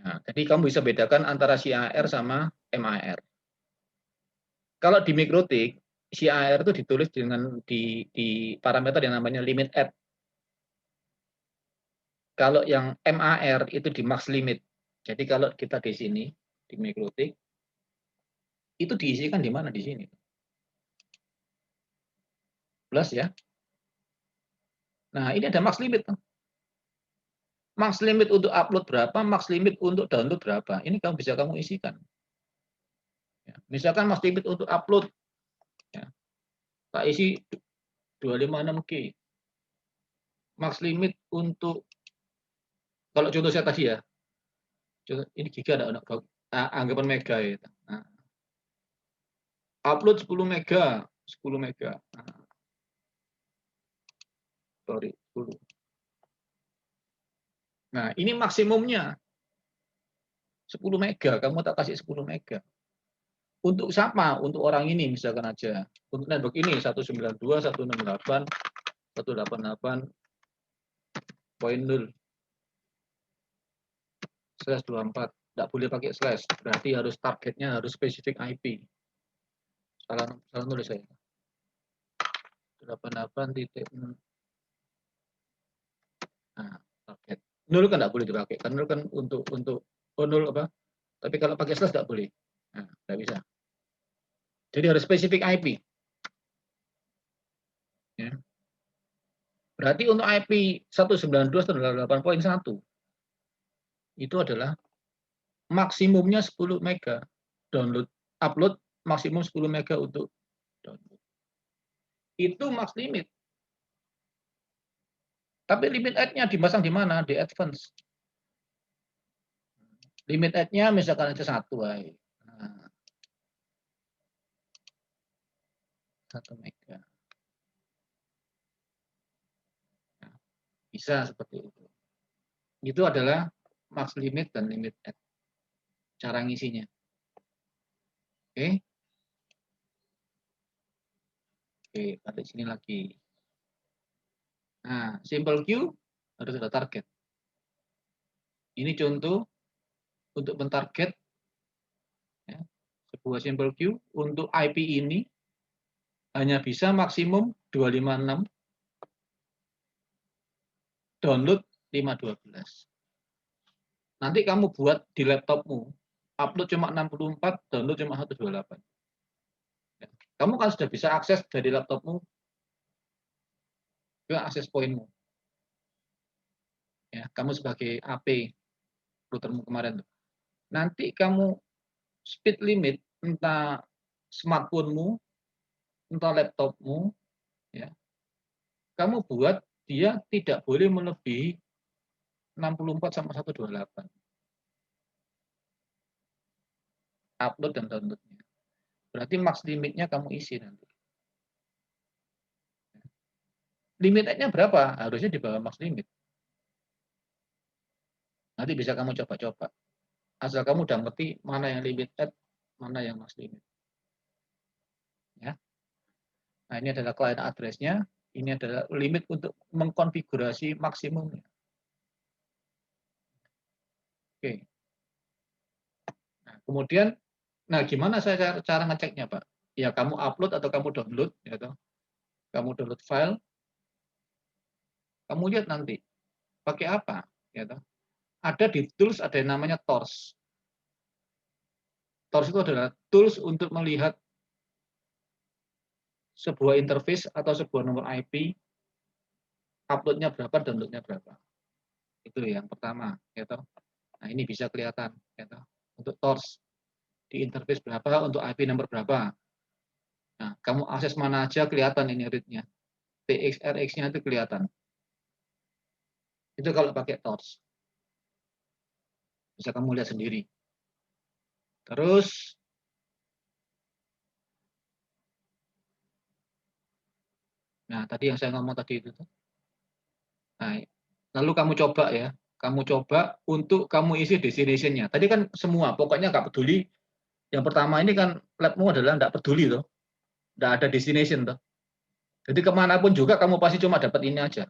Nah, jadi kamu bisa bedakan antara CAR sama MAR. Kalau di mikrotik, CAR itu ditulis dengan di parameter yang namanya limit add. Kalau yang MAR itu di max limit. Jadi kalau kita di sini, di mikrotik, itu diisikan di mana? Di sini. Plus ya. Nah, ini ada max limit. Max limit untuk upload berapa, max limit untuk download berapa. Ini kamu bisa kamu isikan. Ya. Misalkan max limit untuk upload, ya, tak isi 256G. Max limit untuk, kalau contoh saya tadi ya, ini giga ada anggapan mega ya. Nah, upload 10 mega, 10 mega. Nah, sorry, 10. Nah, ini maksimumnya 10 mega, kamu tak kasih 10 mega. Untuk siapa? Untuk orang ini misalkan aja. Untuk network ini 192, 168, 188.0 /24. Tidak boleh pakai slash. Berarti harus targetnya harus spesifik IP. Salah nulis saya. 88.0. Nah, target. 0 kan tidak boleh dipakai. Kan 0 kan untuk 0 apa? Tapi kalau pakai slash tidak boleh. Nah, tidak bisa. Jadi harus spesifik IP. Ya. Berarti untuk IP 192.168.1 itu adalah maksimumnya 10 mega download, upload maksimum 10 mega untuk download. Itu max limit. Tapi limit add-nya dimasang di mana? Di advance. Limit add-nya misalkan aja 1. Nah, 1 mega. Nah, bisa seperti itu. Itu adalah max limit dan limit add. Cara ngisinya. Oke. Oke, balik sini lagi. Nah, simple queue harus ada target. Ini contoh untuk mentarget ya, sebuah simple queue untuk IP ini hanya bisa maksimum 256, download 512. Nanti kamu buat di laptopmu, upload cuma 64, download cuma 128. Ya. Kamu kan sudah bisa akses dari laptopmu ke akses pointmu. Ya, kamu sebagai AP routermu kemarin tuh. Nanti kamu speed limit entah smartphone-mu, entah laptopmu, ya, kamu buat dia tidak boleh melebihi 64 sama 128. Upload dan downloadnya. Berarti max limitnya kamu isi nanti. Limitnya berapa? Harusnya di bawah max limit. Nanti bisa kamu coba-coba. Asal kamu udah ngerti mana yang limit add, mana yang max limit. Ya. Nah, ini adalah client address-nya. Ini adalah limit untuk mengkonfigurasi maksimumnya. Oke. Nah, kemudian, gimana saya cara ngeceknya, Pak? Ya, kamu upload atau kamu download, ya toh. Kamu download file, kamu lihat nanti pakai apa, ya toh. ada di tools ada yang namanya TORS. TORS itu adalah tools untuk melihat sebuah interface atau sebuah nomor IP, upload-nya berapa, download-nya berapa. Itu yang pertama, gitu. Nah, ini bisa kelihatan, gitu. Untuk TORS di interface berapa, untuk IP nomor berapa. Nah, kamu akses mana aja kelihatan ini read-nya. TXRX-nya itu kelihatan. Itu kalau pakai TORS. Bisa kamu lihat sendiri. Terus, nah tadi yang saya ngomong tadi itu. Nah, lalu kamu coba ya. Kamu coba untuk kamu isi destination-nya. Tadi kan semua, pokoknya nggak peduli. Yang pertama ini kan labmu adalah nggak peduli tuh. Nggak ada destination tuh. Jadi kemanapun juga kamu pasti cuma dapat ini aja.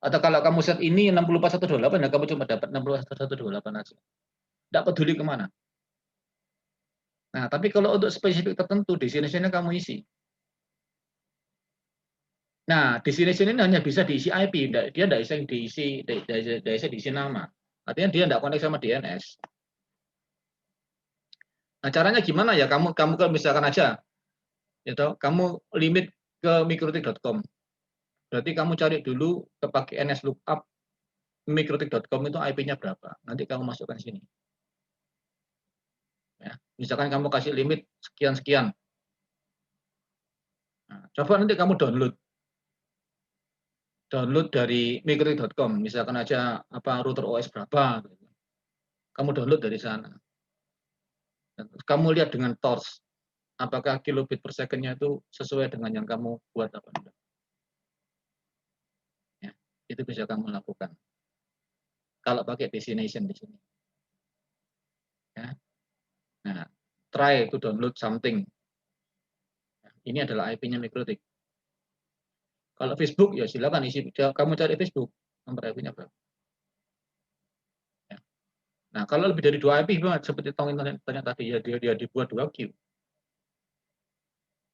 Atau kalau kamu set ini 64128, ya kamu cuma dapat 64128 aja. Nggak peduli kemana. Nah, tapi kalau untuk spesifik tertentu, destination-nya kamu isi. Nah, destination ini hanya bisa diisi IP, dia tidak bisa diisi nama. Artinya dia tidak connect sama DNS. Nah, caranya gimana ya? Kamu kan misalkan aja, gitu, kamu limit ke mikrotik.com. Berarti kamu cari dulu pakai NS lookup mikrotik.com itu IP-nya berapa. Nanti kamu masukkan sini. Ya, misalkan kamu kasih limit sekian-sekian. Nah, coba nanti kamu download dari mikrotik.com, misalkan aja apa router OS berapa. Gitu. Kamu download dari sana. Kamu lihat dengan TORS, apakah kilobit per second-nya itu sesuai dengan yang kamu buat apa enggak. Ya, itu bisa kamu lakukan. Kalau pakai destination di sini. Ya. Nah, try to download something. Ini adalah IP-nya mikrotik. Kalau Facebook, ya silakan isi. Kamu cari Facebook, nomor IP-nya berapa. Ya. Nah, kalau lebih dari 2 IP, seperti tong internet tadi, ya dia dibuat 2 queue.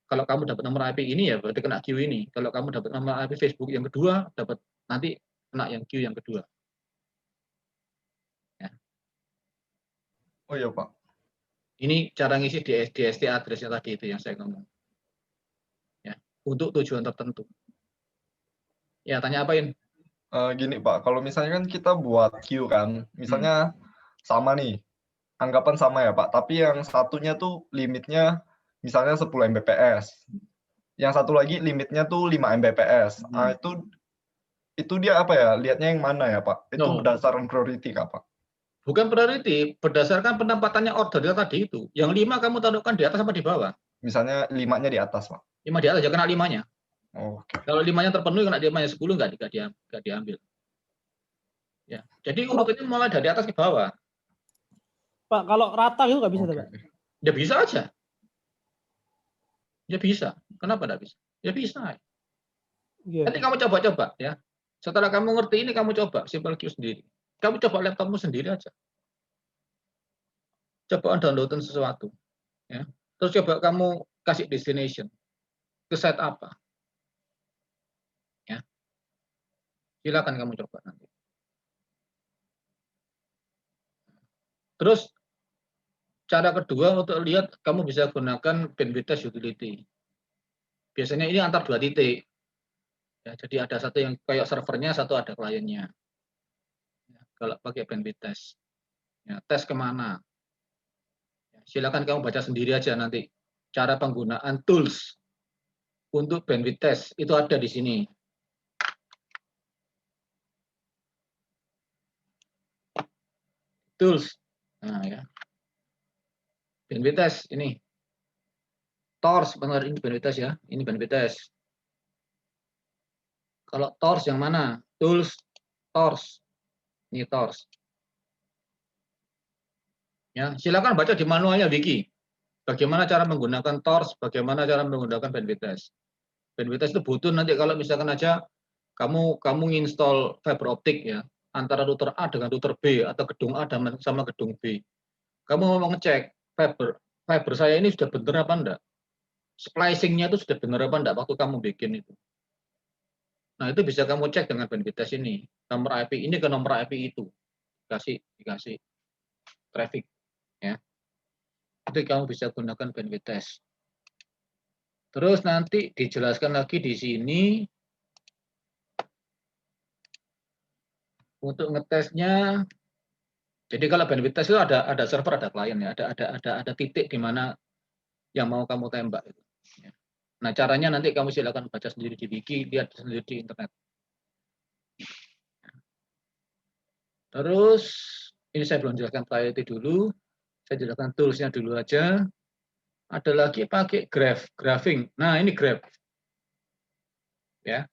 Kalau kamu dapat nomor IP ini, ya berarti kena queue ini. Kalau kamu dapat nomor IP Facebook yang kedua, dapat nanti kena yang queue yang kedua. Ya. Oh iya, Pak. Ini cara ngisi DST address-nya tadi itu yang saya ngomong. Ya, untuk tujuan tertentu. Ya, tanya apain? Gini, Pak, kalau misalnya kan kita buat queue kan, misalnya sama nih, anggapan sama ya, Pak, tapi yang satunya tuh limitnya misalnya 10 Mbps. Yang satu lagi limitnya tuh 5 Mbps. Itu dia apa ya? Lihatnya yang mana ya, Pak? Itu No. berdasarkan priority kah, Pak? Bukan priority, berdasarkan penempatannya order tadi itu. Yang 5 kamu taruhkan di atas apa di bawah? Misalnya 5-nya di atas, Pak. 5 di atas, ya kena 5-nya. Oke. Kalau 5-nya terpenuhi, kena 5-nya 10, nggak diambil. Ya. Jadi urutannya mulai dari atas ke bawah. Pak, kalau rata gitu nggak bisa, Pak? Ya bisa aja. Ya bisa. Kenapa nggak bisa? Ya bisa. Yeah. Nanti kamu coba-coba ya. Setelah kamu ngerti ini, kamu coba simple queue sendiri. Kamu coba laptopmu sendiri aja. Coba downloadin sesuatu. Ya. Terus coba kamu kasih destination. Ke site apa. Ya. Silakan kamu coba nanti. Terus cara kedua untuk lihat, kamu bisa gunakan bandwidth test utility. Biasanya ini antar 2 titik. Ya, jadi ada satu yang kayak servernya, satu ada kliennya. Ya, kalau pakai bandwidth test. Ya, tes kemana? Ya, silakan kamu baca sendiri aja nanti. Cara penggunaan tools untuk bandwidth test itu ada di sini. Tools. Nah, ya. Bandwidth test ini. TORS, benar ini bandwidth test ya. Ini bandwidth test. Kalau TORS yang mana? Tools, TORS. Ini TORS. Ya, silakan baca di manualnya Wiki. Bagaimana cara menggunakan TORS, bagaimana cara menggunakan bandwidth test. Bandwidth test itu butuh nanti kalau misalkan aja kamu nginstall fiber optik ya, antara router A dengan router B atau gedung A sama gedung B. Kamu mau ngecek fiber saya ini sudah benar apa enggak? Splicing-nya itu sudah benar apa enggak waktu kamu bikin itu. Nah, itu bisa kamu cek dengan bandwidth test ini. Nomor IP ini ke nomor IP itu. dikasih traffic ya. Itu kamu bisa gunakan bandwidth test. Terus nanti dijelaskan lagi di sini untuk ngetesnya. Jadi kalau bandwidth test itu ada server, ada klien ya, ada titik di mana yang mau kamu tembak itu. Ya. Nah, caranya nanti kamu silakan baca sendiri di wiki, lihat sendiri di internet. Terus ini saya belum jelaskan priority dulu, saya jelaskan toolsnya dulu aja. Ada lagi pakai graphing. Nah, ini graph. Ya.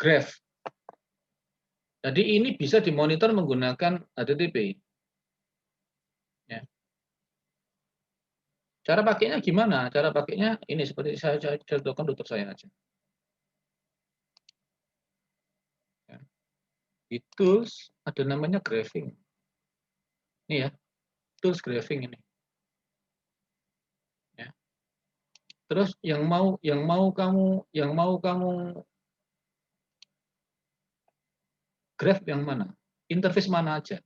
Graph. Jadi ini bisa dimonitor menggunakan HTTP. Ya. Cara pakainya gimana? Cara pakainya ini seperti saya contohkan dokter saya aja. Ya. Di tools ada namanya graphing. Ini ya, tools graphing ini. Ya. Terus yang mau kamu graph yang mana? Interface mana aja?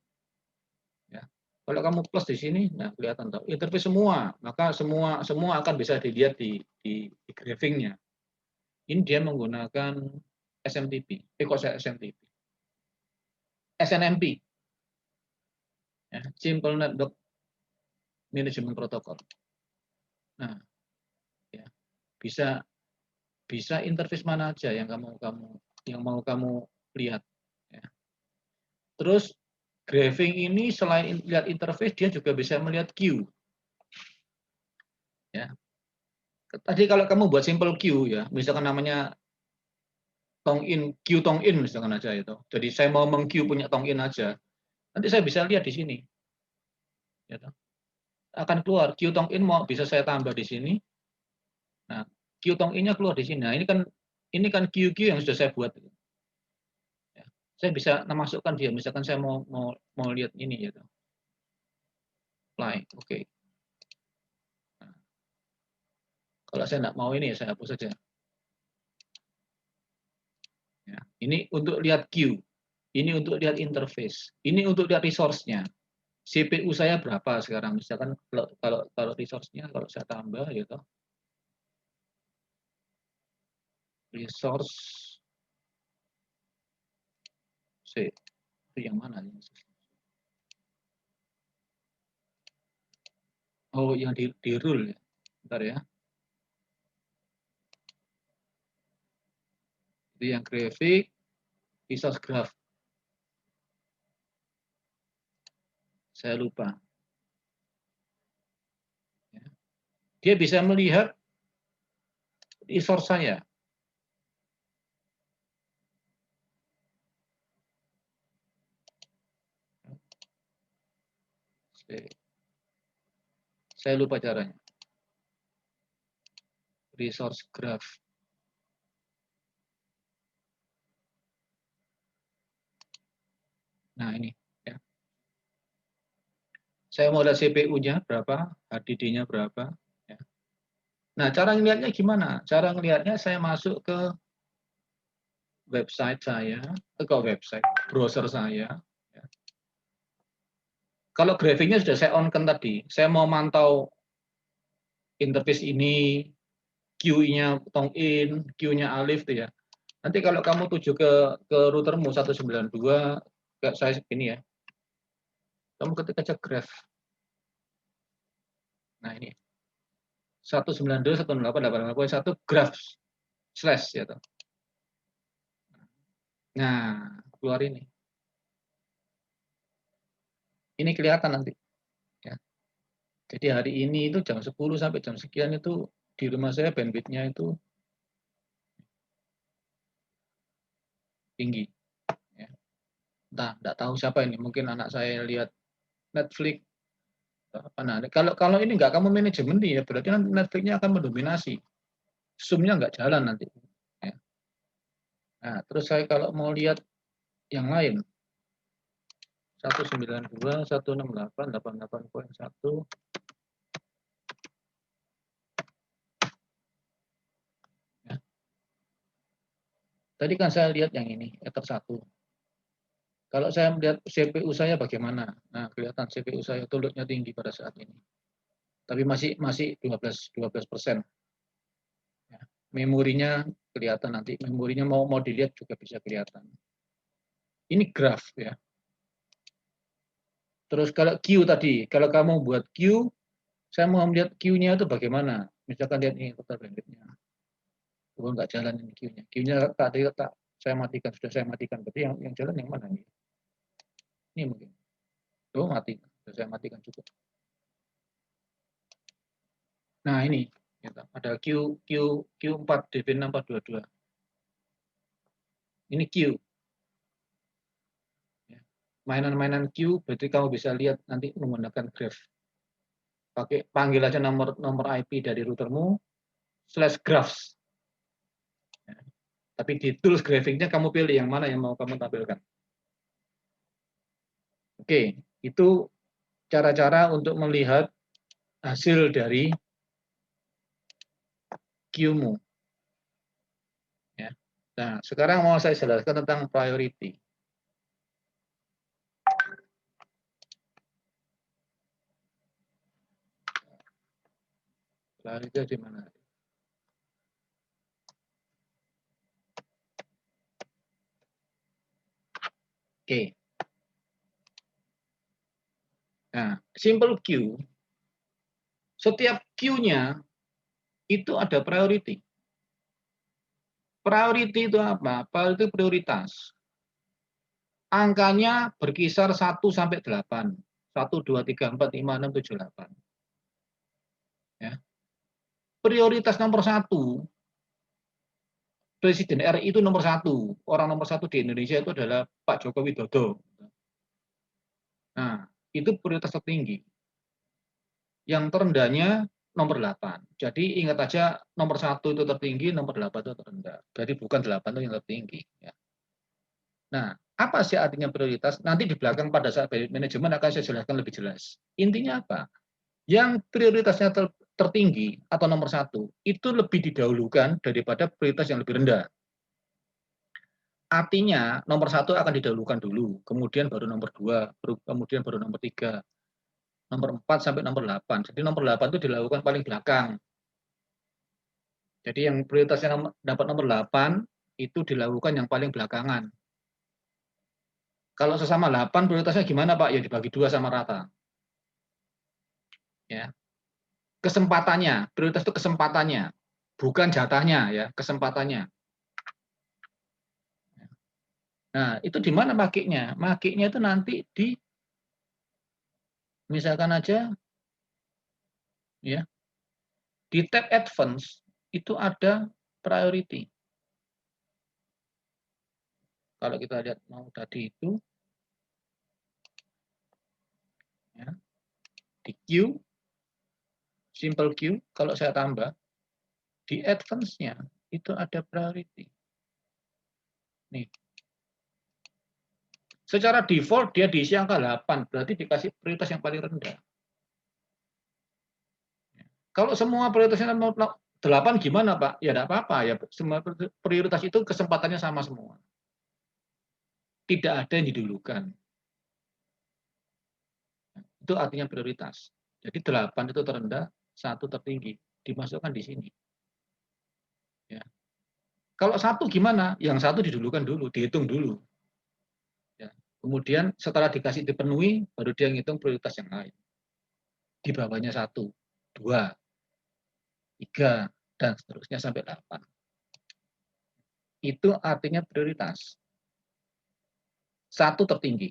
Ya. Kalau kamu plus di sini, nah kelihatan tahu interface semua, maka semua akan bisa dilihat di graphingnya. Ini dia menggunakan SMTP. Kok saya SMTP? SNMP. Ya, Simple Network Management Protocol. Nah, ya, bisa interface mana aja yang mau kamu lihat. Ya. Terus graphing ini selain lihat interface, dia juga bisa melihat queue. Ya. Tadi kalau kamu buat simple queue ya, misalkan namanya queue tong in misalkan aja itu. Jadi saya mau meng-queue punya tong in aja. Nanti saya bisa lihat di sini. Ya, akan keluar queue tong in mau bisa saya tambah di sini. Nah, queue tong in-nya keluar di sini. Nah, ini kan queue yang sudah saya buat. Ya. Saya bisa masukkan dia. Misalkan saya mau lihat ini gitu. Apply, oke. Nah, kalau saya nggak mau ini, saya hapus saja. Ya, ini untuk lihat queue, ini untuk lihat interface, ini untuk lihat resource-nya. CPU saya berapa sekarang? Misalkan kalau resource-nya kalau saya tambah gitu. Resource C itu yang mana? Oh, yang di rule ya. Bentar ya. Itu yang grafik, resource graph. Saya lupa. Dia bisa melihat resource saya. Saya lupa caranya. Resource graph. Nah, ini. Ya. Saya mau lihat CPU-nya berapa, HDD-nya berapa. Ya. Nah, cara ngelihatnya gimana? Cara ngelihatnya saya masuk ke website saya, browser saya. Ya. Kalau graphingnya sudah saya on-kan tadi, saya mau mantau interface ini, queue-nya tong in, queue-nya alif tuh ya. Nanti kalau kamu tuju ke routermu 192, kayak saya ini ya, kamu ketik aja graph. Nah ini 192.168.8.1 graph slash ya toh. Nah keluar ini. Ini kelihatan nanti. Ya. Jadi hari ini itu jam 10 sampai jam sekian itu di rumah saya bandwidth-nya itu tinggi. Ya. Entah, enggak tahu siapa ini. Mungkin anak saya lihat Netflix. Nah, kalau ini enggak kamu manajemen nih ya, berarti Netflix-nya akan mendominasi. Zoom-nya enggak jalan nanti. Ya. Nah, terus saya kalau mau lihat yang lain, 192.168.88.1. Ya. Tadi kan saya lihat yang ini, Ether 1. Kalau saya melihat CPU saya bagaimana? Nah, kelihatan CPU saya itu load-nya tinggi pada saat ini. Tapi masih 12%. Ya. Memorinya kelihatan nanti. Memorinya mau dilihat juga bisa kelihatan. Ini graf ya. Terus kalau Q tadi, kalau kamu buat Q, saya mau melihat Q-nya itu bagaimana. Misalkan lihat ini total bandwidth-nya. Oh, nggak jalan ini Q-nya. Q-nya tadi saya matikan, sudah saya matikan. Berarti yang jalan yang mana nih? Ini mungkin. Oh, mati. Sudah saya matikan juga. Nah, ini ada Q4 DB6422. Ini Q. Mainan-mainan Q berarti kamu bisa lihat nanti menggunakan graph. Pakai panggil aja nomor IP dari routermu /graphs. Tapi di tools graphing-nya kamu pilih yang mana yang mau kamu tampilkan. Oke, itu cara-cara untuk melihat hasil dari Q-mu. Ya. Nah, sekarang mau saya jelaskan tentang priority. Priority di mana? Oke. Nah, simple queue, setiap queue-nya itu ada priority. Priority itu apa? Priority itu prioritas. Angkanya berkisar 1 sampai 8. 1, 2, 3, 4, 5, 6, 7, 8. Ya. Prioritas nomor 1, Presiden RI itu nomor 1. Orang nomor 1 di Indonesia itu adalah Pak Joko Widodo. Nah, itu prioritas tertinggi. Yang terendahnya nomor 8. Jadi ingat aja nomor 1 itu tertinggi, nomor 8 itu terendah. Jadi bukan 8 itu yang tertinggi. Ya. Nah, apa sih artinya prioritas? Nanti di belakang pada saat manajemen akan saya jelaskan lebih jelas. Intinya apa? Yang prioritasnya tertinggi atau nomor 1 itu lebih didahulukan daripada prioritas yang lebih rendah. Artinya nomor 1 akan didahulukan dulu, kemudian baru nomor 2, kemudian baru nomor 3. Nomor 4 sampai nomor 8. Jadi nomor 8 itu dilakukan paling belakang. Jadi yang prioritasnya dapat nomor 8 itu dilakukan yang paling belakangan. Kalau sesama 8 prioritasnya gimana Pak? Ya dibagi 2 sama rata. Ya. Kesempatannya, prioritas itu kesempatannya, bukan jatahnya ya, kesempatannya. Nah, itu di mana makiknya? Makiknya itu nanti di misalkan aja ya, di tab advance itu ada priority. Kalau kita lihat mau tadi itu ya, di queue, simple queue, kalau saya tambah di advance-nya itu ada priority. Nih. Secara default dia diisi angka 8, berarti dikasih prioritas yang paling rendah. Kalau semua prioritasnya 8 gimana Pak? Ya tidak apa-apa ya, semua prioritas itu kesempatannya sama semua. Tidak ada yang didulukan. Itu artinya prioritas. Jadi 8 itu terendah, 1 tertinggi. Dimasukkan di sini. Ya. Kalau 1 gimana? Yang 1 didulukan dulu, dihitung dulu. Ya. Kemudian setelah dikasih dipenuhi, baru dia ngitung prioritas yang lain. Di bawahnya 1, 2, 3, dan seterusnya sampai 8. Itu artinya prioritas. 1 tertinggi.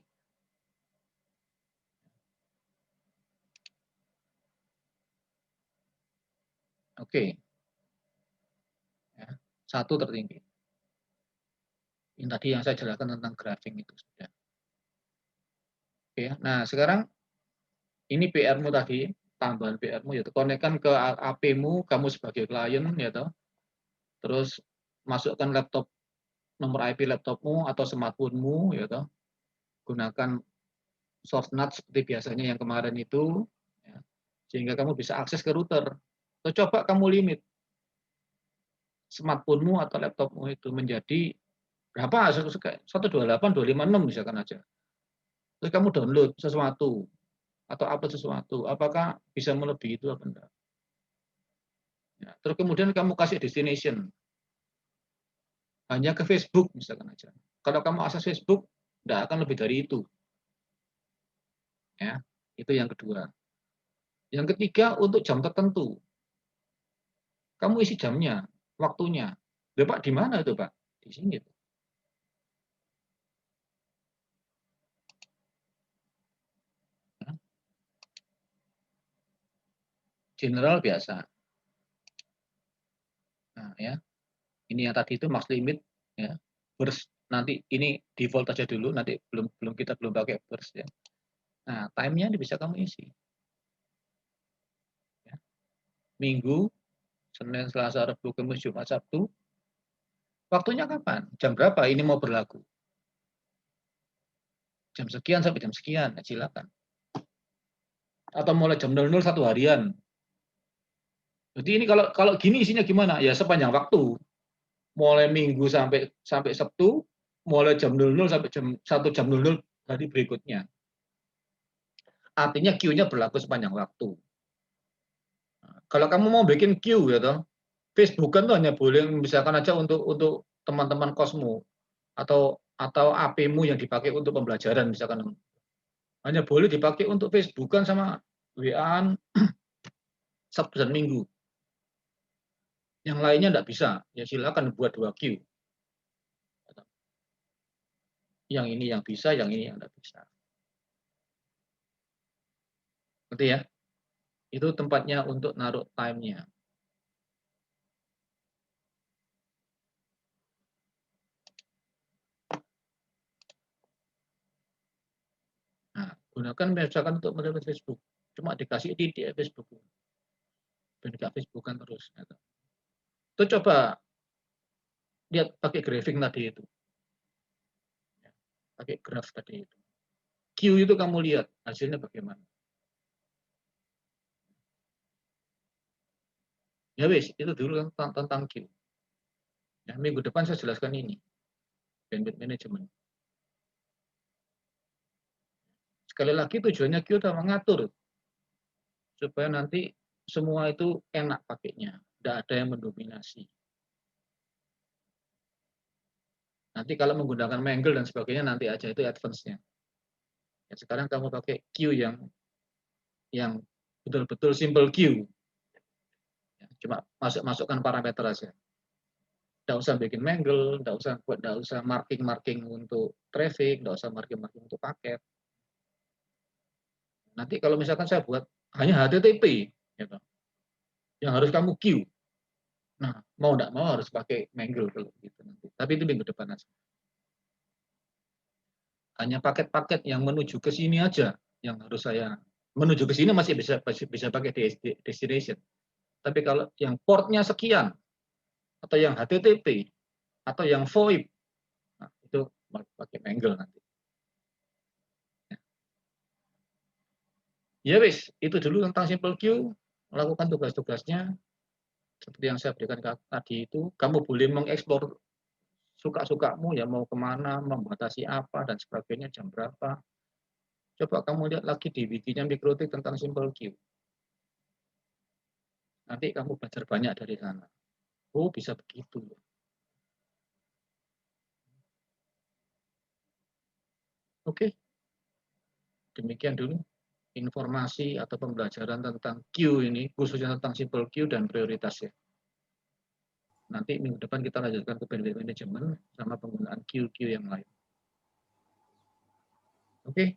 Oke. Ya, 1 tertinggi. Yang tadi yang saya jelaskan tentang graphing itu sudah. Oke, nah sekarang ini PR-mu tadi, tambahan PR-mu yaitu konekkan ke AP-mu, kamu sebagai klien ya toh. Terus masukkan laptop nomor IP laptopmu atau smartphone-mu ya toh. Gunakan source NAT seperti biasanya yang kemarin itu ya, sehingga kamu bisa akses ke router. Atau coba kamu limit smartphone-mu atau laptopmu itu menjadi Berapa? 128, 256 misalkan aja. Terus kamu download sesuatu atau upload sesuatu, apakah bisa melebihi itu apa enggak? Ya, terus kemudian kamu kasih destination hanya ke Facebook misalkan aja. Kalau kamu akses Facebook, enggak akan lebih dari itu. Ya, itu yang kedua. Yang ketiga untuk jam tertentu. Kamu isi jamnya, waktunya. Loh, Pak, di mana itu, Pak? Di sini. General biasa. Nah, ya. Ini yang tadi itu max limit ya. Burst nanti ini default aja dulu, nanti kita belum pakai burst ya. Nah, time-nya bisa kamu isi. Ya. Minggu, Senin, Selasa, Rabu, Kamis, Jumat, Sabtu. Waktunya kapan? Jam berapa ini mau berlaku? Jam sekian sampai jam sekian, nah, silakan. Atau mulai jam 00 satu harian. Jadi ini kalau gini isinya gimana? Ya sepanjang waktu. Mulai Minggu sampai Sabtu, mulai jam 00 sampai jam 00 hari berikutnya. Artinya queue-nya berlaku sepanjang waktu. Kalau kamu mau bikin queue ya toh, Facebook kan tuh hanya boleh misalkan aja untuk teman-teman kosmu atau AP-mu yang dipakai untuk pembelajaran misalkan. Hanya boleh dipakai untuk Facebookan sama WA-an Sabtu dan Minggu. Yang lainnya enggak bisa. Ya silakan buat 2 queue. Yang ini yang bisa, yang ini yang enggak bisa. Ngerti ya? Itu tempatnya untuk naruh time-nya. Nah, gunakan misalkan untuk melalui Facebook. Cuma dikasih di Facebook. Dan nggak Facebookan terus. Itu coba lihat pakai grafik tadi itu. Pakai graf tadi itu. Q itu kamu lihat hasilnya bagaimana. Ya wis, itu dulu tentang Q. Ya, minggu depan saya jelaskan ini. Bandwidth management. Sekali lagi tujuannya Q adalah mengatur supaya nanti semua itu enak pakainya, tidak ada yang mendominasi. Nanti kalau menggunakan Mangle dan sebagainya nanti aja itu advance-nya. Ya, sekarang kamu pakai Q yang betul-betul simple Q. Ya, cuma masukkan parameter aja. Tidak usah bikin Mangle, tidak usah marking untuk traffic, tidak usah marking untuk paket. Nanti kalau misalkan saya buat hanya HTTP, gitu, yang harus kamu queue. Nah, mau tidak mau harus pakai Mangle kalau gitu nanti. Tapi itu minggu depan aja. Hanya paket-paket yang menuju ke sini aja yang harus saya menuju ke sini masih bisa pakai destination. Tapi kalau yang portnya sekian atau yang HTTP atau yang VoIP, nah, itu pakai Mangle nanti. Ya wis, itu dulu tentang Simple Queue, melakukan tugas-tugasnya seperti yang saya berikan tadi itu. Kamu boleh mengeksplor suka-sukamu ya, mau kemana, membatasi apa dan sebagainya, jam berapa. Coba kamu lihat lagi di wikinya MikroTik tentang Simple Queue. Nanti kamu belajar banyak dari sana. Oh, bisa begitu. Oke, demikian dulu informasi atau pembelajaran tentang queue ini, khususnya tentang Simple Queue dan prioritasnya. Nanti minggu depan kita lanjutkan ke bandwidth management sama penggunaan queue yang lain. Oke,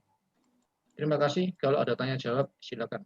terima kasih. Kalau ada tanya jawab, silakan.